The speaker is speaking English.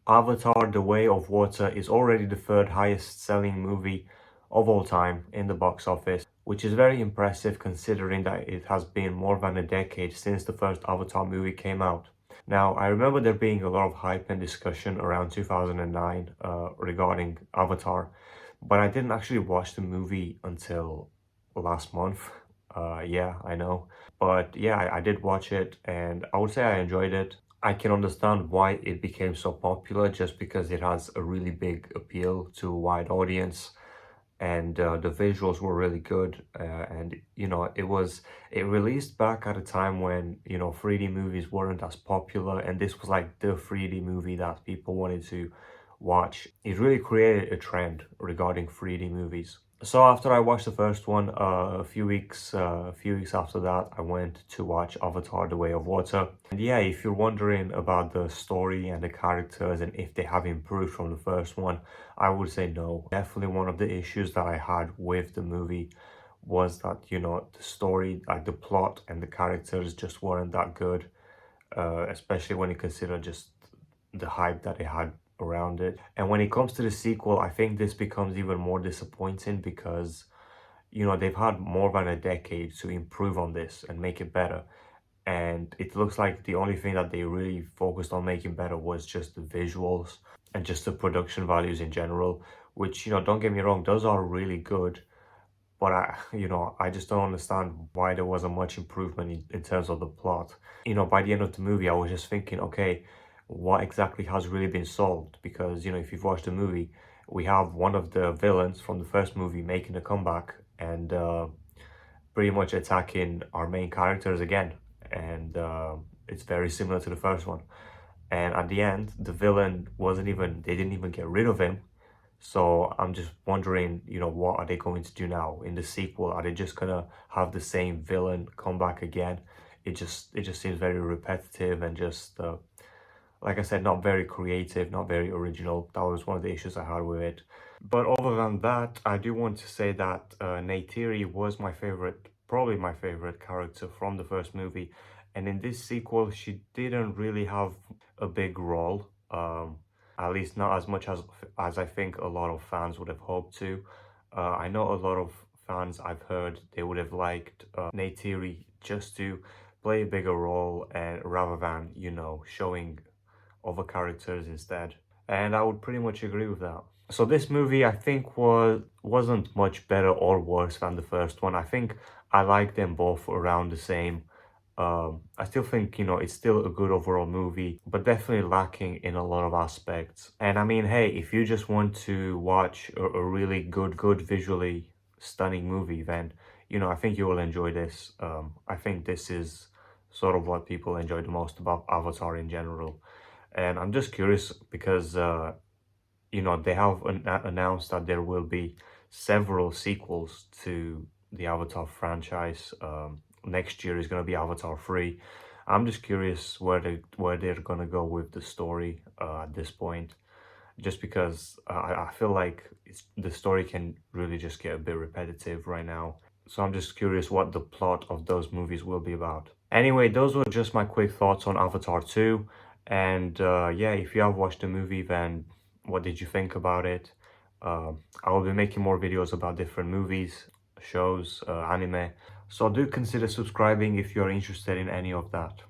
Avatar: The Way of Water is already the third highest selling movie of all time in the box office, which is very impressive considering that it has been more than a decade since the first Avatar movie came out. Now, I remember there being a lot of hype and discussion around 2009 regarding Avatar, but I didn't actually watch the movie until last month. Yeah, I know. But yeah, I did watch it and I would say I enjoyed it. I can understand why it became so popular just because it has a really big appeal to a wide audience and the visuals were really good and it released back at a time when 3D movies weren't as popular and this was like the 3D movie that people wanted to watch. It really created a trend regarding 3D movies. So after I watched the first one, a few weeks after that, I went to watch Avatar: The Way of Water. And yeah, if you're wondering about the story and the characters and if they have improved from the first one, I would say no. Definitely one of the issues that I had with the movie was that, the story, like the plot and the characters just weren't that good, especially when you consider just the hype that it had around it. And when it comes to the sequel, I think this becomes even more disappointing because, they've had more than a decade to improve on this and make it better. And it looks like the only thing that they really focused on making better was just the visuals and just the production values in general, which, don't get me wrong, those are really good. But I just don't understand why there wasn't much improvement in terms of the plot. By the end of the movie, I was just thinking, okay, what exactly has really been solved? Because, if you've watched the movie, we have one of the villains from the first movie making a comeback and pretty much attacking our main characters again. And it's very similar to the first one. And at the end, the villain they didn't even get rid of him. So I'm just wondering, what are they going to do now in the sequel? Are they just gonna have the same villain come back again? It just seems very repetitive and just like I said, not very creative, not very original. That was one of the issues I had with it. But other than that, I do want to say that Neytiri was my favorite, probably my favorite character from the first movie. And in this sequel, she didn't really have a big role. At least not as much as I think a lot of fans would have hoped to. I know a lot of fans I've heard they would have liked Neytiri just to play a bigger role and rather than showing other characters instead. And I would pretty much agree with that. So this movie I think wasn't much better or worse than the first one. I think I like them both around the same. I still think, it's still a good overall movie, but definitely lacking in a lot of aspects. And I mean, hey, if you just want to watch a really good visually stunning movie, then, I think you will enjoy this. I think this is sort of what people enjoy the most about Avatar in general. And I'm just curious because, they have announced that there will be several sequels to the Avatar franchise. Next year is going to be Avatar 3. I'm just curious where they're going to go with the story at this point. Just because I feel like the story can really just get a bit repetitive right now. So I'm just curious what the plot of those movies will be about. Anyway, those were just my quick thoughts on Avatar 2. And yeah, if you have watched the movie, then what did you think about it? I will be making more videos about different movies, shows, anime. So do consider subscribing if you're interested in any of that.